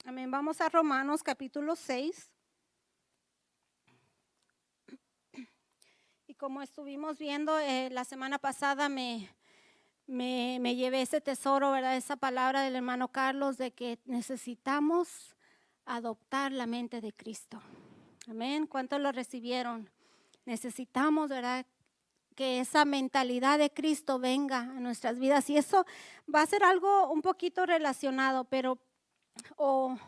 Amén. Vamos a Romanos capítulo 6. Y como estuvimos viendo la semana pasada, me llevé ese tesoro, ¿verdad? Esa palabra del hermano Carlos de que necesitamos adoptar la mente de Cristo. Amén. ¿Cuántos lo recibieron? Necesitamos, ¿verdad?, que esa mentalidad de Cristo venga a nuestras vidas. Y eso va a ser algo un poquito relacionado, pero o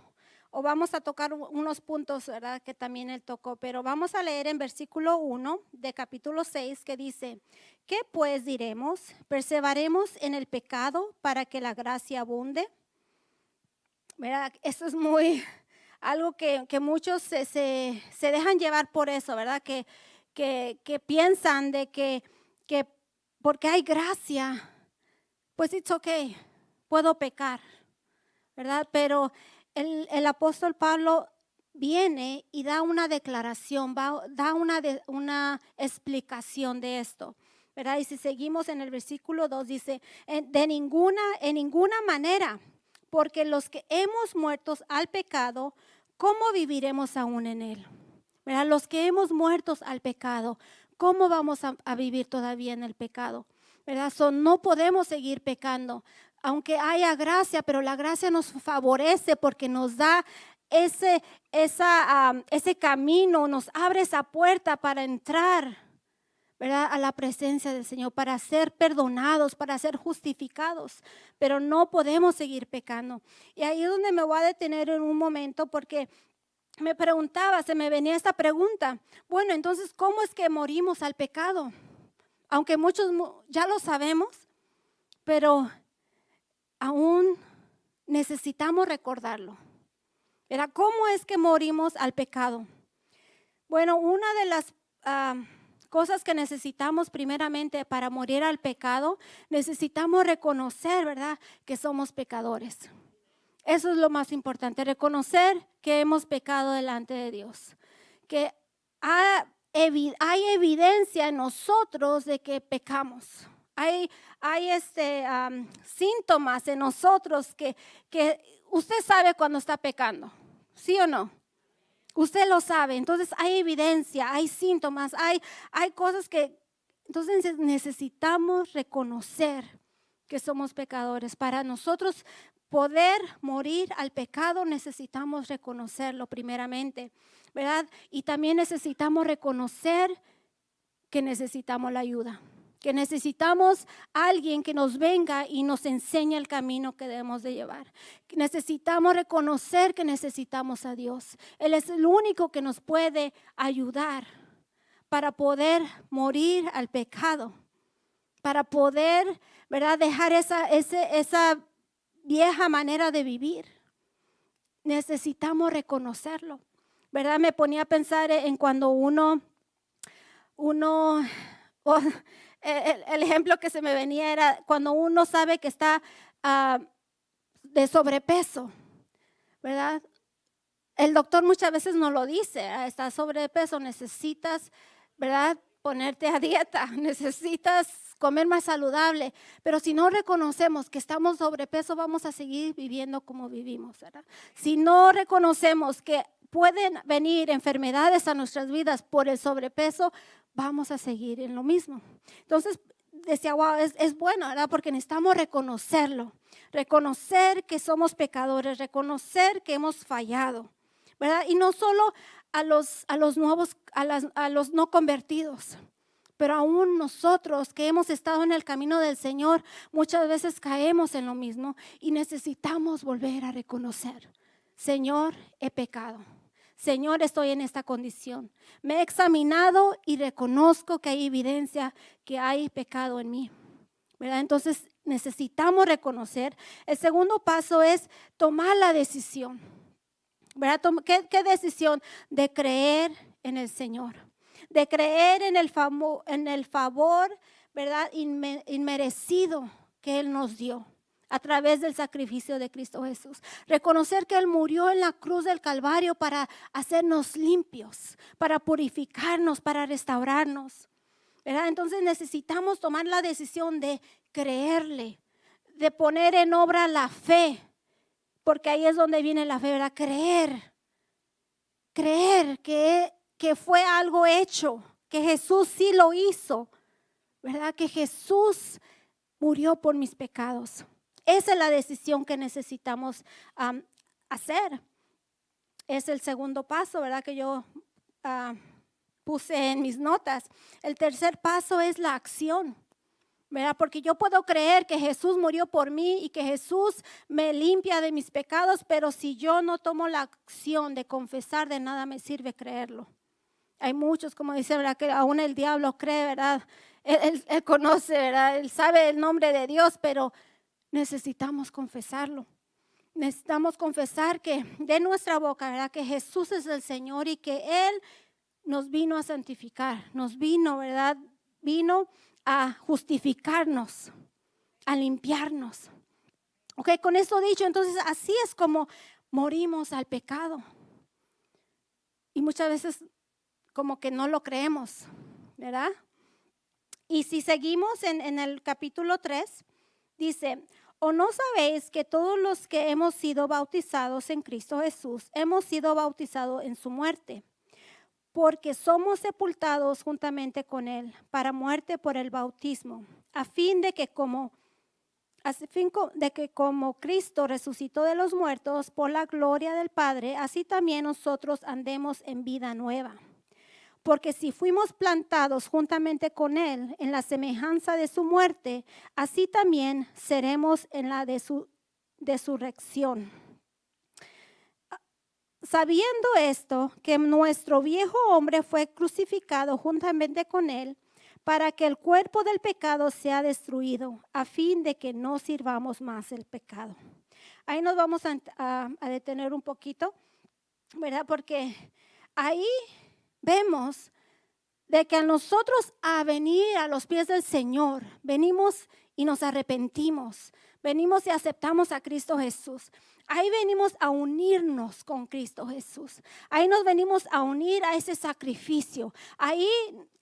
vamos a tocar unos puntos, ¿verdad?, que también él tocó. Pero vamos a leer en versículo 1 de capítulo 6 que dice: ¿qué pues diremos? ¿Perseveraremos en el pecado para que la gracia abunde? ¿Verdad? Eso es muy algo que muchos se dejan llevar por eso, ¿verdad? Que piensan de que porque hay gracia, pues it's okay, puedo pecar, ¿verdad? Pero el apóstol Pablo viene y da una declaración, da una explicación de esto, ¿verdad? Y si seguimos en el versículo 2 dice, en ninguna manera, porque los que hemos muerto al pecado, ¿cómo viviremos aún en él? ¿Verdad? Los que hemos muerto al pecado, ¿cómo vamos a vivir todavía en el pecado? ¿Verdad? No podemos seguir pecando, aunque haya gracia, pero la gracia nos favorece porque nos da ese camino, nos abre esa puerta para entrar, ¿verdad?, a la presencia del Señor, para ser perdonados, para ser justificados, pero no podemos seguir pecando. Y ahí es donde me voy a detener en un momento, porque me preguntaba, se me venía esta pregunta: bueno, entonces, ¿cómo es que morimos al pecado? Aunque muchos ya lo sabemos, pero aún necesitamos recordarlo. ¿Verdad? ¿Cómo es que morimos al pecado? Bueno, una de las cosas que necesitamos primeramente para morir al pecado, necesitamos reconocer, ¿verdad?, que somos pecadores. Eso es lo más importante, reconocer que hemos pecado delante de Dios, que hay evidencia en nosotros de que pecamos. Hay síntomas en nosotros que usted sabe cuando está pecando, ¿sí o no? Usted lo sabe. Entonces hay evidencia, hay síntomas, hay cosas que entonces necesitamos reconocer que somos pecadores. Para nosotros poder morir al pecado necesitamos reconocerlo primeramente, ¿verdad? Y también necesitamos reconocer que necesitamos la ayuda, que necesitamos a alguien que nos venga y nos enseñe el camino que debemos de llevar. Necesitamos reconocer que necesitamos a Dios. Él es el único que nos puede ayudar para poder morir al pecado, para poder, ¿verdad?, dejar esa vieja manera de vivir. Necesitamos reconocerlo, ¿verdad? Me ponía a pensar en cuando uno el ejemplo que se me venía era cuando uno sabe que está de sobrepeso, ¿verdad? El doctor muchas veces nos lo dice: estás sobrepeso, necesitas, ¿verdad?, ponerte a dieta, necesitas comer más saludable. Pero si no reconocemos que estamos sobrepeso, vamos a seguir viviendo como vivimos, ¿verdad? Si no reconocemos que pueden venir enfermedades a nuestras vidas por el sobrepeso, vamos a seguir en lo mismo. Entonces decía, wow, es bueno, ¿verdad? Porque necesitamos reconocerlo, reconocer que somos pecadores, reconocer que hemos fallado, ¿verdad? Y no solo a los nuevos, a los no convertidos, pero aún nosotros que hemos estado en el camino del Señor, muchas veces caemos en lo mismo y necesitamos volver a reconocer: Señor, he pecado. Señor, estoy en esta condición. Me he examinado y reconozco que hay evidencia que hay pecado en mí, ¿verdad? Entonces necesitamos reconocer. El segundo paso es tomar la decisión, ¿verdad? ¿Qué decisión? De creer en el Señor, de creer en el favor, ¿verdad?, inmerecido que Él nos dio a través del sacrificio de Cristo Jesús. Reconocer que Él murió en la cruz del Calvario para hacernos limpios, para purificarnos, para restaurarnos, ¿verdad? Entonces necesitamos tomar la decisión de creerle, de poner en obra la fe, porque ahí es donde viene la fe, ¿verdad? Creer que fue algo hecho, que Jesús sí lo hizo, ¿verdad? Que Jesús murió por mis pecados. Esa es la decisión que necesitamos hacer. Es el segundo paso, ¿verdad? Que yo puse en mis notas. El tercer paso es la acción, ¿verdad? Porque yo puedo creer que Jesús murió por mí y que Jesús me limpia de mis pecados, pero si yo no tomo la acción de confesar, de nada me sirve creerlo. Hay muchos, como dice, ¿verdad? Que aún el diablo cree, ¿verdad? Él conoce, ¿verdad? Él sabe el nombre de Dios, pero necesitamos confesarlo. Necesitamos confesar que de nuestra boca, ¿verdad? Que Jesús es el Señor y que Él nos vino a santificar, nos vino, ¿verdad? Vino a justificarnos, a limpiarnos. Ok, con eso dicho, entonces así es como morimos al pecado. Y muchas veces como que no lo creemos, ¿verdad? Y si seguimos en el capítulo 3, dice: ¿o no sabéis que todos los que hemos sido bautizados en Cristo Jesús, hemos sido bautizados en su muerte? Porque somos sepultados juntamente con Él para muerte por el bautismo, a fin de que como Cristo resucitó de los muertos por la gloria del Padre, así también nosotros andemos en vida nueva. Porque si fuimos plantados juntamente con Él en la semejanza de su muerte, así también seremos en la de su resurrección. Sabiendo esto, que nuestro viejo hombre fue crucificado juntamente con Él, para que el cuerpo del pecado sea destruido, a fin de que no sirvamos más el pecado. Ahí nos vamos a detener un poquito, ¿verdad? Porque ahí vemos de que a nosotros a venir a los pies del Señor, venimos y nos arrepentimos, venimos y aceptamos a Cristo Jesús. Ahí venimos a unirnos con Cristo Jesús. Ahí nos venimos a unir a ese sacrificio. Ahí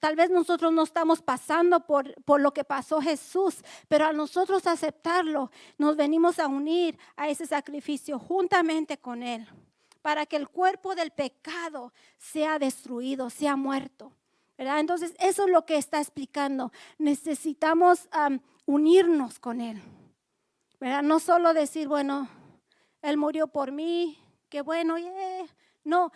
tal vez nosotros no estamos pasando por lo que pasó Jesús, pero a nosotros aceptarlo, nos venimos a unir a ese sacrificio juntamente con Él, para que el cuerpo del pecado sea destruido, sea muerto, ¿verdad? Entonces eso es lo que está explicando. Necesitamos unirnos con Él, ¿verdad? No solo decir, bueno, Él murió por mí, qué bueno, no,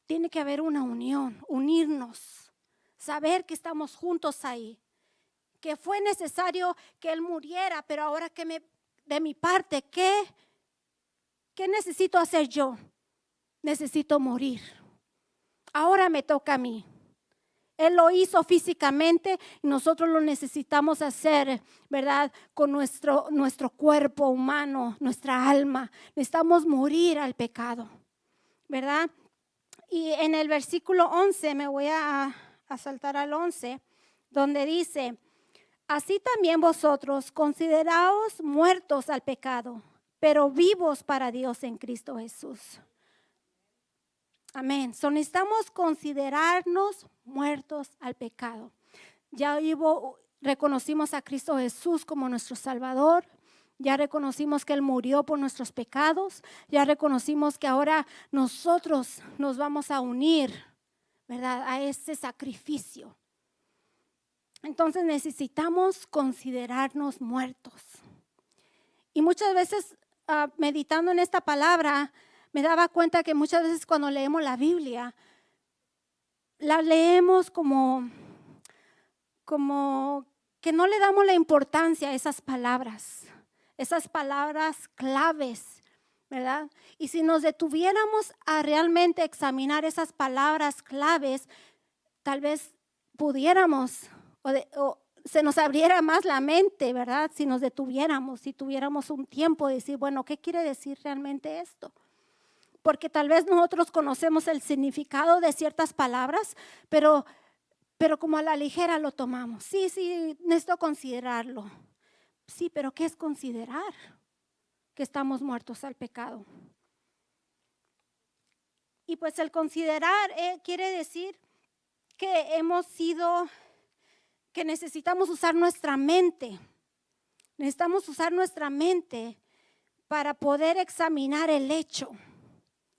tiene que haber una unión, unirnos, saber que estamos juntos ahí, que fue necesario que Él muriera, pero ahora de mi parte, ¿qué necesito hacer yo? Necesito morir. Ahora me toca a mí. Él lo hizo físicamente y nosotros lo necesitamos hacer, ¿verdad? Con nuestro cuerpo humano, nuestra alma. Necesitamos morir al pecado, ¿verdad? Y en el versículo 11, me voy a saltar al 11, donde dice: así también vosotros consideraos muertos al pecado, pero vivos para Dios en Cristo Jesús. Amén. Necesitamos considerarnos muertos al pecado. Ya reconocimos a Cristo Jesús como nuestro Salvador. Ya reconocimos que Él murió por nuestros pecados. Ya reconocimos que ahora nosotros nos vamos a unir, ¿verdad?, a ese sacrificio. Entonces necesitamos considerarnos muertos. Y muchas veces meditando en esta palabra, me daba cuenta que muchas veces cuando leemos la Biblia, la leemos como que no le damos la importancia a esas palabras claves, ¿verdad? Y si nos detuviéramos a realmente examinar esas palabras claves, tal vez pudiéramos o se nos abriera más la mente, ¿verdad? Si nos detuviéramos, si tuviéramos un tiempo de decir, bueno, ¿qué quiere decir realmente esto? Porque tal vez nosotros conocemos el significado de ciertas palabras, pero como a la ligera lo tomamos. Sí, necesito considerarlo. Sí, pero ¿qué es considerar? Que estamos muertos al pecado. Y pues el considerar quiere decir que que necesitamos usar nuestra mente. Necesitamos usar nuestra mente para poder examinar el hecho,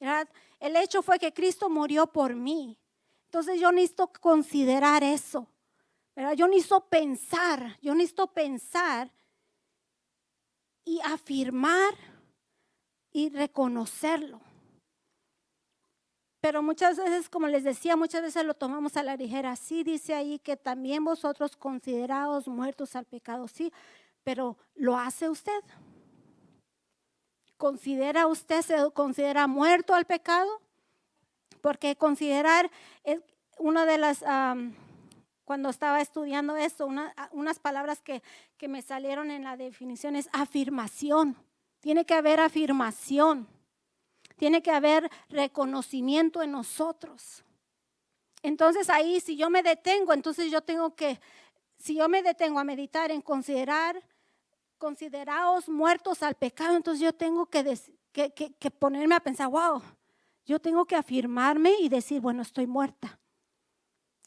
¿verdad? El hecho fue que Cristo murió por mí. Entonces yo necesito considerar eso, ¿verdad? Yo necesito pensar y afirmar y reconocerlo. Pero muchas veces, como les decía, muchas veces lo tomamos a la ligera. Sí, dice ahí que también vosotros considerados muertos al pecado, sí, pero ¿lo hace usted? ¿Se considera muerto al pecado? Porque considerar es una de las, cuando estaba estudiando esto, unas palabras que me salieron en la definición es afirmación. Tiene que haber afirmación. Tiene que haber reconocimiento en nosotros. Entonces ahí si yo me detengo, si yo me detengo a meditar en consideraos muertos al pecado, entonces yo tengo que ponerme a pensar, wow, yo tengo que afirmarme y decir, bueno, estoy muerta.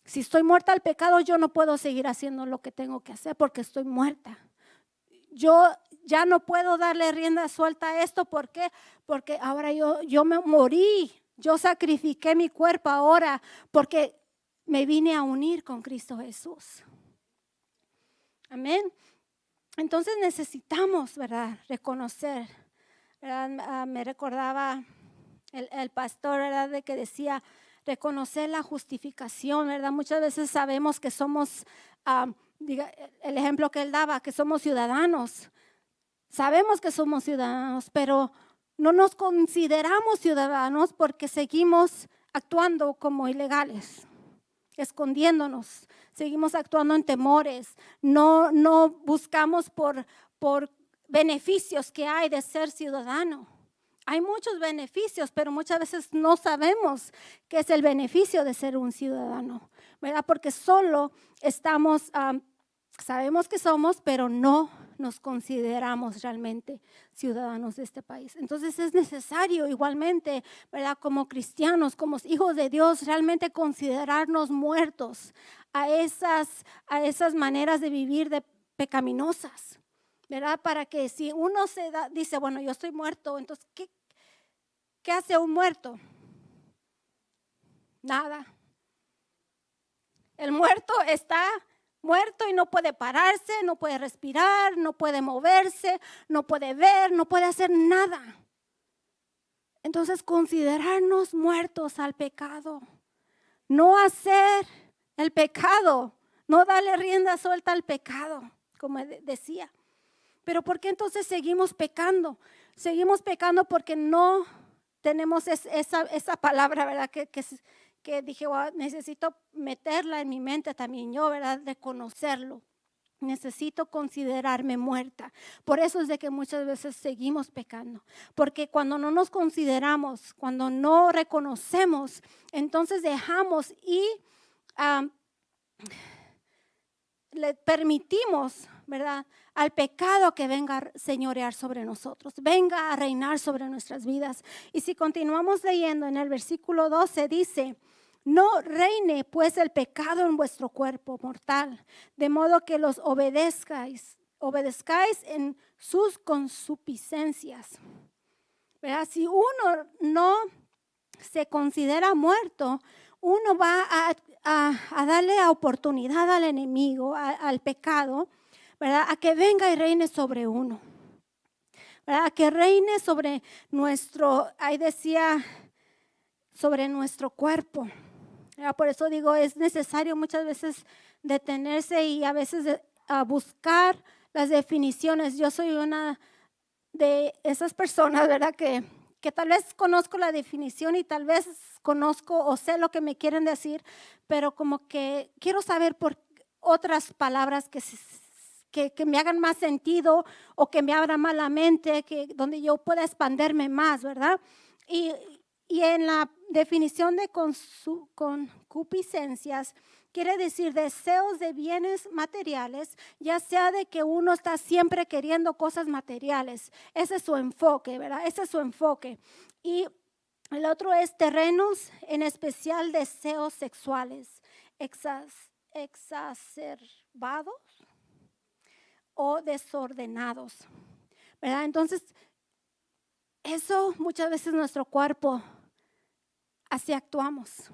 Si estoy muerta al pecado, yo no puedo seguir haciendo lo que tengo que hacer porque estoy muerta. Yo ya no puedo darle rienda suelta a esto. ¿Por qué? Porque ahora yo me morí. Yo sacrifiqué mi cuerpo ahora porque me vine a unir con Cristo Jesús. Amén. Entonces necesitamos, ¿verdad? Reconocer. ¿Verdad? Me recordaba el pastor, ¿verdad? De que decía reconocer la justificación, ¿verdad? Muchas veces sabemos que somos, el ejemplo que él daba, que somos ciudadanos. Sabemos que somos ciudadanos, pero no nos consideramos ciudadanos porque seguimos actuando como ilegales, escondiéndonos, seguimos actuando en temores, no buscamos por beneficios que hay de ser ciudadano. Hay muchos beneficios, pero muchas veces no sabemos qué es el beneficio de ser un ciudadano, ¿verdad? Porque solo sabemos que somos, pero no nos consideramos realmente ciudadanos de este país. Entonces es necesario igualmente, ¿verdad? Como cristianos, como hijos de Dios, realmente considerarnos muertos a esas maneras de vivir pecaminosas, ¿verdad? Para que si uno dice, bueno, yo estoy muerto, entonces, ¿qué hace un muerto? Nada. El muerto está muerto y no puede pararse, no puede respirar, no puede moverse, no puede ver, no puede hacer nada. Entonces, considerarnos muertos al pecado, no hacer el pecado, no darle rienda suelta al pecado, como decía. Pero ¿por qué entonces seguimos pecando? Seguimos pecando porque no tenemos esa palabra, ¿verdad? Que dije, wow, necesito meterla en mi mente también yo, ¿verdad? De conocerlo. Necesito considerarme muerta. Por eso es de que muchas veces seguimos pecando. Porque cuando no nos consideramos, cuando no reconocemos, entonces dejamos y le permitimos, ¿verdad?, al pecado que venga a señorear sobre nosotros, venga a reinar sobre nuestras vidas. Y si continuamos leyendo en el versículo 12 dice, no reine pues el pecado en vuestro cuerpo mortal, de modo que los obedezcáis en sus concupiscencias. ¿Verdad? Si uno no se considera muerto, uno va a darle oportunidad al enemigo, al pecado, ¿verdad? A que venga y reine sobre uno, ¿verdad? A que reine sobre ahí decía, sobre nuestro cuerpo. ¿Verdad? Por eso digo, es necesario muchas veces detenerse y a veces a buscar las definiciones. Yo soy una de esas personas, ¿verdad? Que tal vez conozco la definición y tal vez conozco o sé lo que me quieren decir, pero como que quiero saber por otras palabras que me hagan más sentido o que me abran más la mente, donde yo pueda expanderme más, ¿verdad? Y en la definición de concupiscencias, quiere decir deseos de bienes materiales, ya sea de que uno está siempre queriendo cosas materiales. Ese es su enfoque, ¿verdad? Ese es su enfoque. Y el otro es terrenos, en especial deseos sexuales exacerbados o desordenados, ¿verdad? Entonces, eso muchas veces nuestro cuerpo, así actuamos,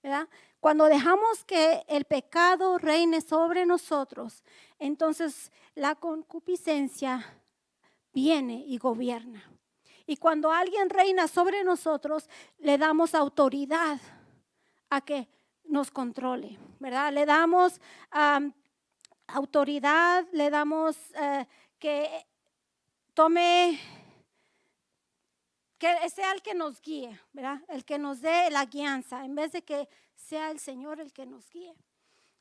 ¿verdad? Cuando dejamos que el pecado reine sobre nosotros, entonces la concupiscencia viene y gobierna. Y cuando alguien reina sobre nosotros, le damos autoridad a que nos controle, ¿verdad? Le damos autoridad, le damos que tome, que sea el que nos guíe, ¿verdad? El que nos dé la guianza, en vez de que sea el Señor el que nos guíe.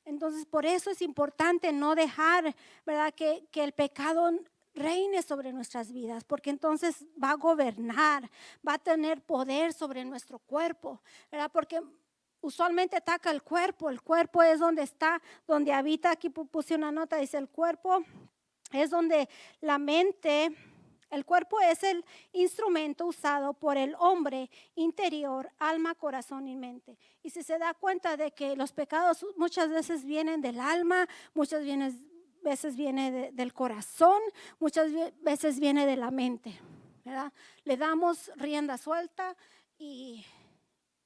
Entonces, por eso es importante no dejar, ¿verdad? Que el pecado reine sobre nuestras vidas, porque entonces va a gobernar, va a tener poder sobre nuestro cuerpo, ¿verdad? Porque usualmente ataca el cuerpo es donde está, donde habita. Aquí puse una nota, dice el cuerpo es donde la mente, el cuerpo es el instrumento usado por el hombre interior, alma, corazón y mente. Y si se da cuenta de que los pecados muchas veces vienen del alma, muchas veces viene del corazón, muchas veces viene de la mente, ¿verdad? Le damos rienda suelta y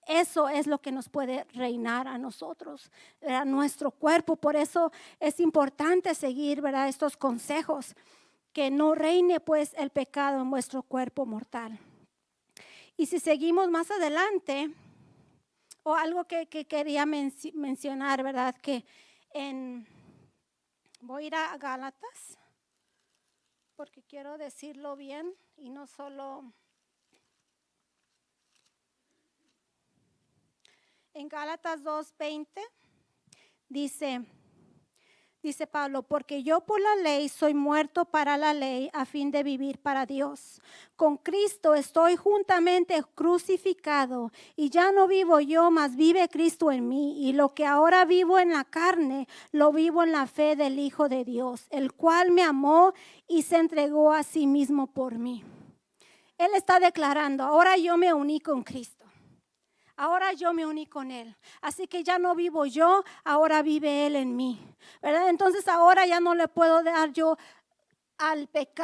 eso es lo que nos puede reinar a nosotros, a nuestro cuerpo. Por eso es importante seguir, ¿verdad?, estos consejos, que no reine pues el pecado en vuestro cuerpo mortal. Y si seguimos más adelante, o algo que quería mencionar, ¿verdad?, que voy a ir a Gálatas, porque quiero decirlo bien y no solo. En Gálatas 2:20 dice Pablo, porque yo por la ley soy muerto para la ley a fin de vivir para Dios. Con Cristo estoy juntamente crucificado y ya no vivo yo, mas vive Cristo en mí. Y lo que ahora vivo en la carne, lo vivo en la fe del Hijo de Dios, el cual me amó y se entregó a sí mismo por mí. Él está declarando, ahora yo me uní con Cristo. Ahora yo me uní con Él. Así que ya no vivo yo, ahora vive Él en mí, ¿verdad? Entonces ahora ya no le puedo dar yo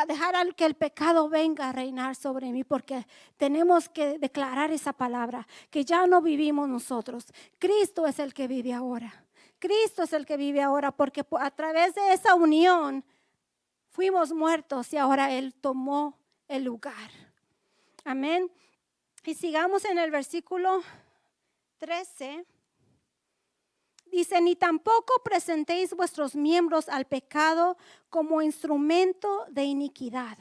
dejar que el pecado venga a reinar sobre mí, porque tenemos que declarar esa palabra, que ya no vivimos nosotros. Cristo es el que vive ahora. Cristo es el que vive ahora, porque a través de esa unión fuimos muertos y ahora Él tomó el lugar. Amén. Y sigamos en el versículo 13, dice, ni tampoco presentéis vuestros miembros al pecado como instrumento de iniquidad,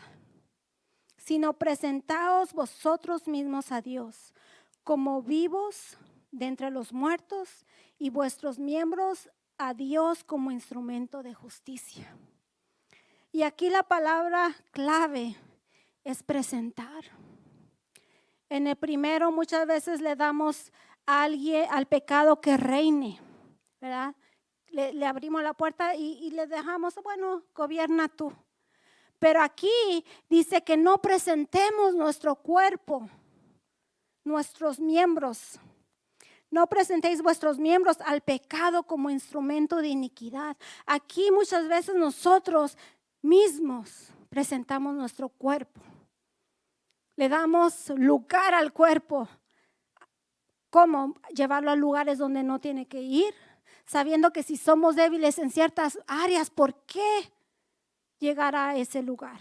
sino presentaos vosotros mismos a Dios como vivos de entre los muertos y vuestros miembros a Dios como instrumento de justicia. Y aquí la palabra clave es presentar. En el primero muchas veces le damos al pecado que reine, ¿verdad? Le abrimos la puerta y le dejamos, bueno, gobierna tú. Pero aquí dice que no presentemos nuestro cuerpo, nuestros miembros. No presentéis vuestros miembros al pecado como instrumento de iniquidad. Aquí muchas veces nosotros mismos presentamos nuestro cuerpo. Le damos lugar al cuerpo. ¿Cómo? Llevarlo a lugares donde no tiene que ir, sabiendo que si somos débiles en ciertas áreas, ¿por qué llegar a ese lugar?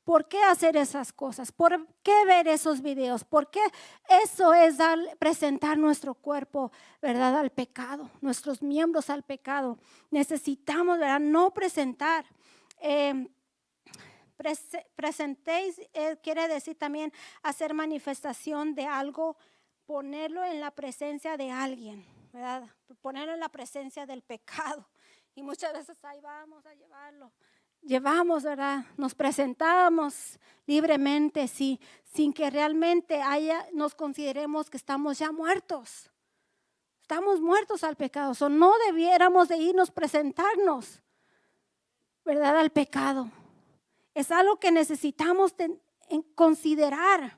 ¿Por qué hacer esas cosas? ¿Por qué ver esos videos? ¿Por qué? Eso es presentar nuestro cuerpo, ¿verdad?, al pecado, nuestros miembros al pecado. Necesitamos, ¿verdad?, no presentar. Presentéis quiere decir también hacer manifestación de algo, ponerlo en la presencia de alguien, ¿verdad? Ponerlo en la presencia del pecado. Y muchas veces ahí vamos a llevarlo. Llevamos, ¿verdad? Nos presentamos libremente, sí, sin que realmente nos consideremos que estamos ya muertos. Estamos muertos al pecado. O no debiéramos de irnos presentarnos, ¿verdad?, al pecado. Es algo que necesitamos considerar,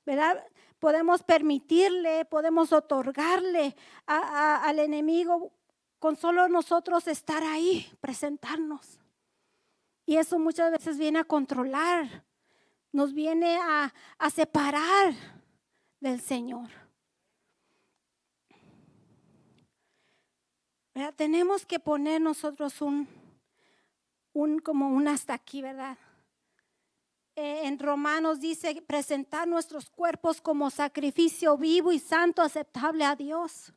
¿verdad? Podemos permitirle, podemos otorgarle al enemigo con solo nosotros estar ahí, presentarnos. Y eso muchas veces viene a controlar nos viene a separar del Señor. ¿Verdad? Tenemos que poner nosotros como un hasta aquí, ¿verdad? En Romanos dice presentar nuestros cuerpos como sacrificio vivo y santo, aceptable a Dios.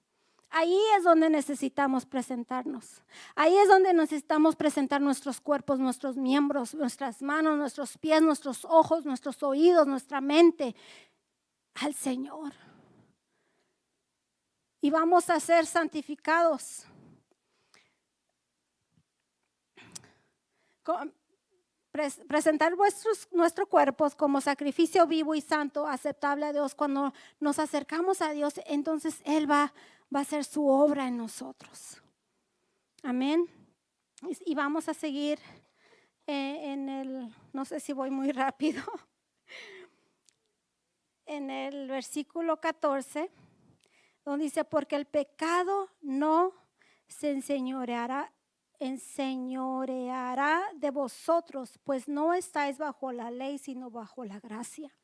Ahí es donde necesitamos presentarnos. Ahí es donde necesitamos presentar nuestros cuerpos, nuestros miembros, nuestras manos, nuestros pies, nuestros ojos, nuestros oídos, nuestra mente al Señor. Y vamos a ser santificados. Presentar nuestros cuerpos como sacrificio vivo y santo, aceptable a Dios. Cuando nos acercamos a Dios, entonces Él va a hacer su obra en nosotros. Amén. Y vamos a seguir no sé si voy muy rápido, en el versículo 14, donde dice, porque el pecado no se enseñoreará de vosotros, pues no estáis bajo la ley, sino bajo la gracia.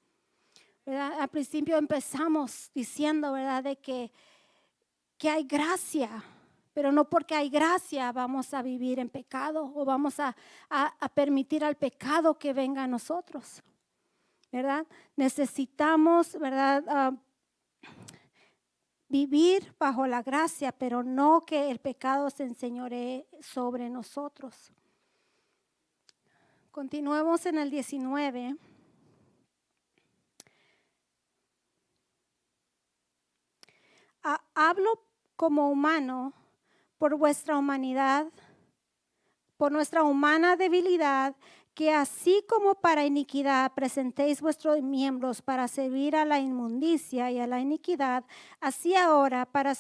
¿Verdad? Al principio empezamos diciendo, ¿verdad?, de que hay gracia, pero no porque hay gracia vamos a vivir en pecado o vamos a permitir al pecado que venga a nosotros, ¿verdad? Necesitamos, ¿verdad?, vivir bajo la gracia, pero no que el pecado se enseñoree sobre nosotros. Continuemos en el 19. Hablo como humano por vuestra humanidad, por nuestra humana debilidad, que así como para iniquidad presentéis vuestros miembros para servir a la inmundicia y a la iniquidad, así ahora para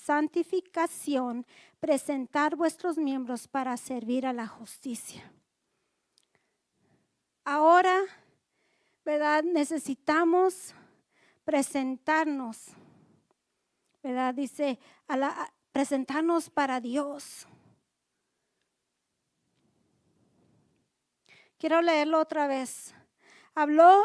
santificación presentar vuestros miembros para servir a la justicia. Ahora, ¿verdad?, necesitamos presentarnos, ¿verdad? Dice, presentarnos para Dios. Quiero leerlo otra vez. Hablo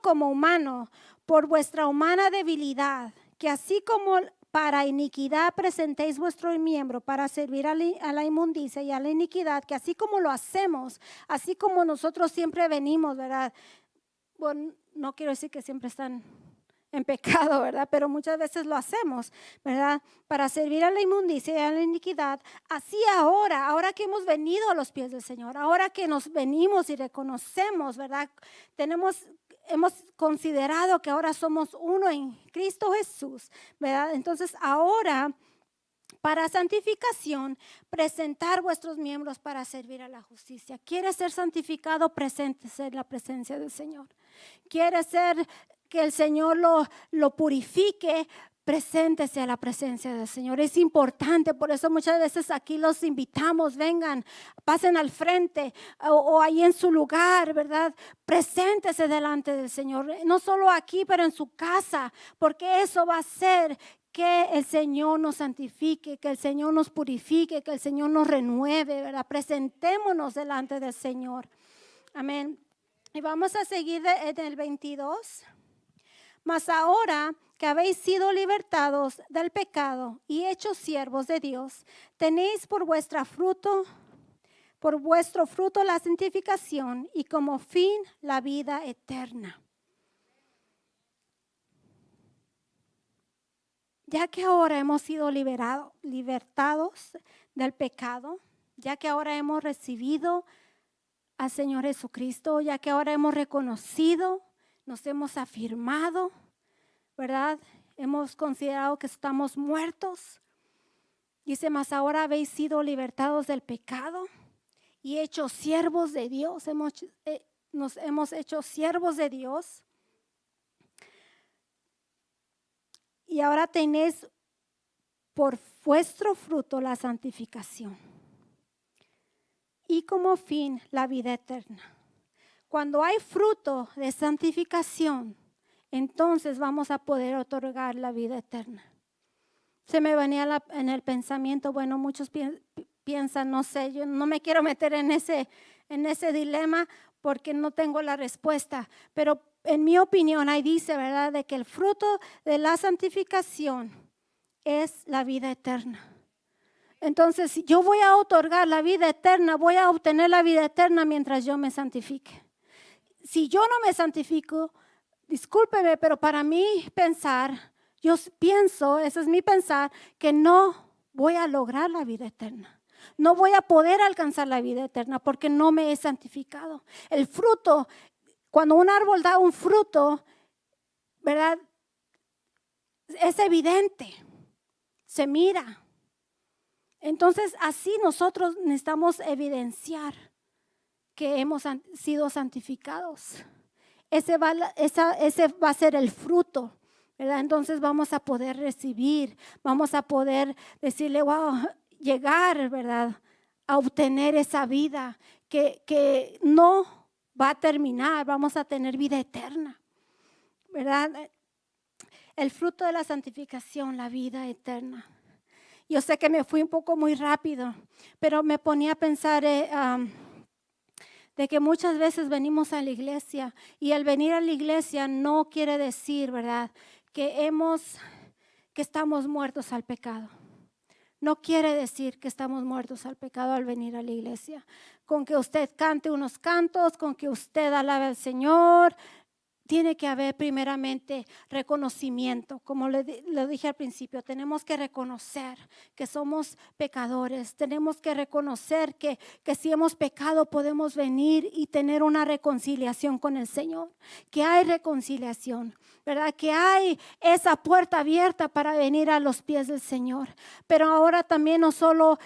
como humano por vuestra humana debilidad, que así como para iniquidad presentéis vuestro miembro para servir a la inmundicia y a la iniquidad, que así como lo hacemos, así como nosotros siempre venimos, ¿verdad? Bueno, no quiero decir que siempre están en pecado, ¿verdad? Pero muchas veces lo hacemos, ¿verdad? Para servir a la inmundicia y a la iniquidad. Así ahora que hemos venido a los pies del Señor, ahora que nos venimos y reconocemos, ¿verdad? Hemos considerado que ahora somos uno en Cristo Jesús, ¿verdad? Entonces ahora, para santificación, presentar vuestros miembros para servir a la justicia. ¿Quieres ser santificado? Preséntese en la presencia del Señor. ¿Quieres ser que el Señor lo purifique? Preséntese a la presencia del Señor. Es importante, por eso muchas veces aquí los invitamos, vengan, pasen al frente o ahí en su lugar, ¿verdad? Preséntese delante del Señor, no solo aquí, pero en su casa, porque eso va a hacer que el Señor nos santifique, que el Señor nos purifique, que el Señor nos renueve, ¿verdad? Presentémonos delante del Señor. Amén. Y vamos a seguir en el 22. Mas ahora que habéis sido libertados del pecado y hechos siervos de Dios, tenéis por vuestro fruto la santificación y como fin la vida eterna. Ya que ahora hemos sido libertados del pecado, ya que ahora hemos recibido al Señor Jesucristo, ya que ahora hemos reconocido, nos hemos afirmado, ¿verdad? Hemos considerado que estamos muertos. Dice, mas ahora habéis sido libertados del pecado y hechos siervos de Dios. Nos hemos hecho siervos de Dios. Y ahora tenéis por vuestro fruto la santificación y como fin la vida eterna. Cuando hay fruto de santificación, entonces vamos a poder otorgar la vida eterna. Se me venía en el pensamiento, bueno, muchos piensan, no sé, yo no me quiero meter en ese dilema, porque no tengo la respuesta, pero en mi opinión ahí dice, ¿verdad?, de que el fruto de la santificación es la vida eterna. Entonces, si yo voy a otorgar la vida eterna, voy a obtener la vida eterna mientras yo me santifique. Si yo no me santifico, discúlpeme, pero para mí pensar, yo pienso, ese es mi pensar, que no voy a lograr la vida eterna. No voy a poder alcanzar la vida eterna porque no me he santificado. El fruto, cuando un árbol da un fruto, ¿verdad?, es evidente, se mira. Entonces, así nosotros necesitamos evidenciar que hemos sido santificados. Ese va a ser el fruto, ¿verdad? Entonces vamos a poder recibir, vamos a poder decirle, wow, llegar, ¿verdad?, a obtener esa vida que no va a terminar, vamos a tener vida eterna, ¿verdad? El fruto de la santificación, la vida eterna. Yo sé que me fui un poco muy rápido, pero me ponía a pensar de que muchas veces venimos a la iglesia y el venir a la iglesia no quiere decir, ¿verdad?, que estamos muertos al pecado. No quiere decir que estamos muertos al pecado al venir a la iglesia. Con que usted cante unos cantos, con que usted alabe al Señor, tiene que haber primeramente reconocimiento. Como le dije al principio, tenemos que reconocer que somos pecadores. Tenemos que reconocer que si hemos pecado podemos venir y tener una reconciliación con el Señor. Que hay reconciliación, ¿verdad? Que hay esa puerta abierta para venir a los pies del Señor. Pero ahora también no solo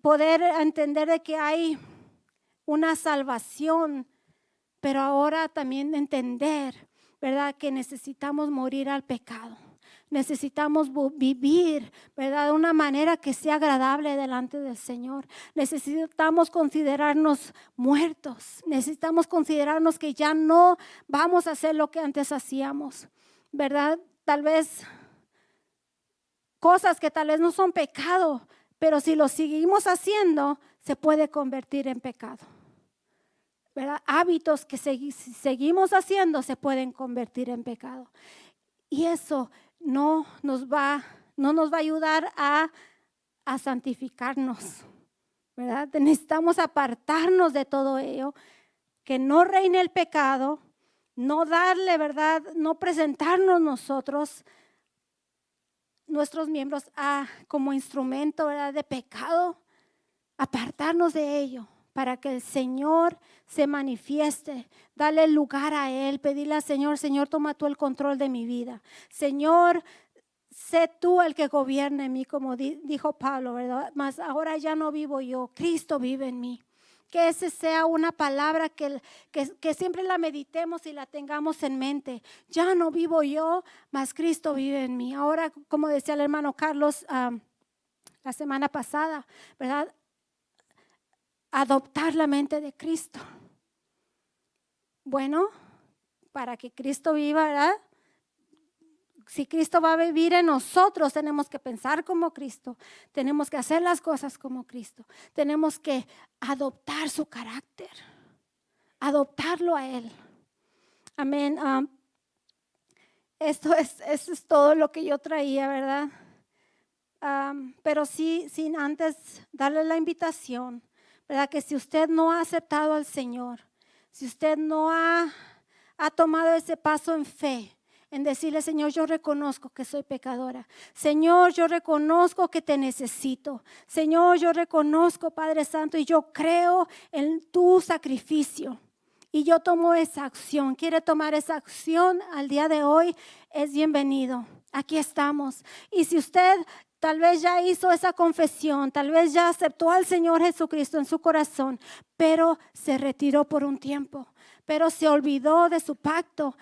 poder entender de que hay una salvación, pero ahora también entender, ¿verdad?, que necesitamos morir al pecado. Necesitamos vivir, ¿verdad?, de una manera que sea agradable delante del Señor. Necesitamos considerarnos muertos. Necesitamos considerarnos que ya no vamos a hacer lo que antes hacíamos, ¿verdad? Tal vez cosas que tal vez no son pecado, pero si lo seguimos haciendo, se puede convertir en pecado, ¿verdad? Hábitos que seguimos haciendo se pueden convertir en pecado. Y eso no nos va a ayudar a santificarnos, ¿verdad? Necesitamos apartarnos de todo ello, que no reine el pecado, no darle, ¿verdad?, no presentarnos nosotros, nuestros miembros como instrumento, ¿verdad?, de pecado, apartarnos de ello. Para que el Señor se manifieste, dale lugar a Él, pedirle al Señor, Señor, toma tú el control de mi vida. Señor, sé tú el que gobierne en mí, como dijo Pablo, ¿verdad? Mas ahora ya no vivo yo, Cristo vive en mí. Que esa sea una palabra que siempre la meditemos y la tengamos en mente. Ya no vivo yo, mas Cristo vive en mí. Ahora, como decía el hermano Carlos la semana pasada, ¿verdad?, adoptar la mente de Cristo. Bueno, para que Cristo viva, ¿verdad? Si Cristo va a vivir en nosotros, tenemos que pensar como Cristo, tenemos que hacer las cosas como Cristo, tenemos que adoptar su carácter, adoptarlo a Él. Amén. Eso es todo lo que yo traía, ¿verdad? Pero sí, sin antes darle la invitación, ¿verdad?, que si usted no ha aceptado al Señor, si usted no ha tomado ese paso en fe, en decirle, Señor, yo reconozco que soy pecadora. Señor, yo reconozco que te necesito. Señor, yo reconozco, Padre Santo, y yo creo en tu sacrificio. Y yo tomo esa acción. Quiere tomar esa acción al día de hoy, es bienvenido. Aquí estamos. Y si usted tal vez ya hizo esa confesión, tal vez ya aceptó al Señor Jesucristo en su corazón, pero se retiró por un tiempo, pero se olvidó de su pacto.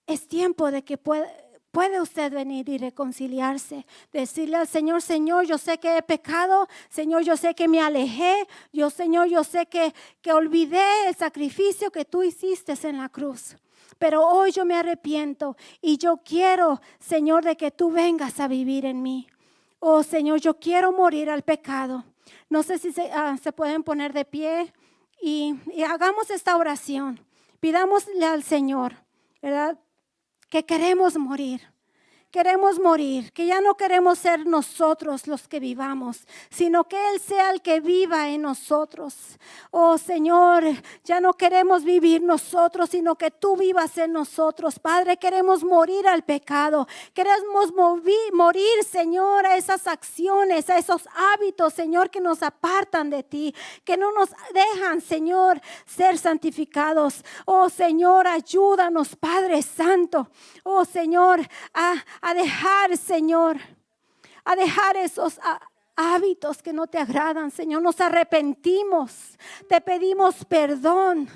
Es tiempo de que puede usted venir y reconciliarse, decirle al Señor, Señor, yo sé que he pecado, Señor, yo sé que me alejé, Señor, yo sé que olvidé el sacrificio que tú hiciste en la cruz. Pero hoy yo me arrepiento y yo quiero, Señor, de que tú vengas a vivir en mí. Oh, Señor, yo quiero morir al pecado. No sé si se pueden poner de pie y hagamos esta oración. Pidámosle al Señor, ¿verdad? Que queremos morir. Queremos morir, que ya no queremos ser nosotros los que vivamos, sino que Él sea el que viva en nosotros. Oh Señor, ya no queremos vivir nosotros, sino que tú vivas en nosotros. Padre, queremos morir al pecado, queremos morir, Señor, a esas acciones, a esos hábitos, Señor, que nos apartan de ti, que no nos dejan, Señor, ser santificados. Oh Señor, ayúdanos, Padre Santo. Oh Señor, a dejar, Señor, a dejar esos hábitos que no te agradan, Señor. Nos arrepentimos, te pedimos perdón.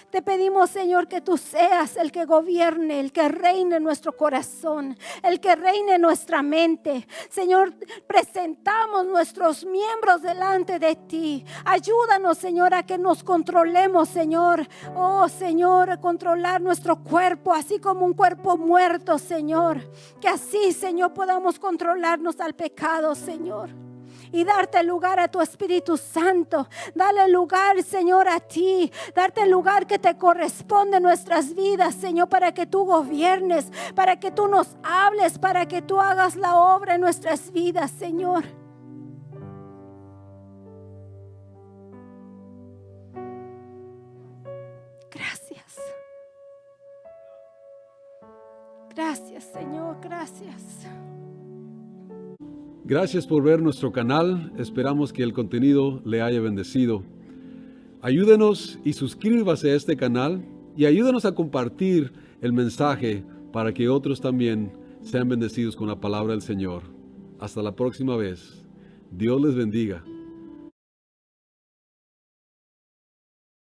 Te pedimos, Señor, que tú seas el que gobierne, el que reine en nuestro corazón, el que reine en nuestra mente. Señor, presentamos nuestros miembros delante de ti. Ayúdanos, Señor, a que nos controlemos, Señor. Oh, Señor, controlar nuestro cuerpo, así como un cuerpo muerto, Señor. Que así, Señor, podamos controlarnos al pecado, Señor. Y darte lugar a tu Espíritu Santo. Dale lugar, Señor, a ti. Darte el lugar que te corresponde en nuestras vidas, Señor, para que tú gobiernes, para que tú nos hables, para que tú hagas la obra en nuestras vidas, Señor. Gracias. Gracias, Señor, gracias. Gracias por ver nuestro canal. Esperamos que el contenido le haya bendecido. Ayúdenos y suscríbase a este canal y ayúdenos a compartir el mensaje para que otros también sean bendecidos con la palabra del Señor. Hasta la próxima vez. Dios les bendiga.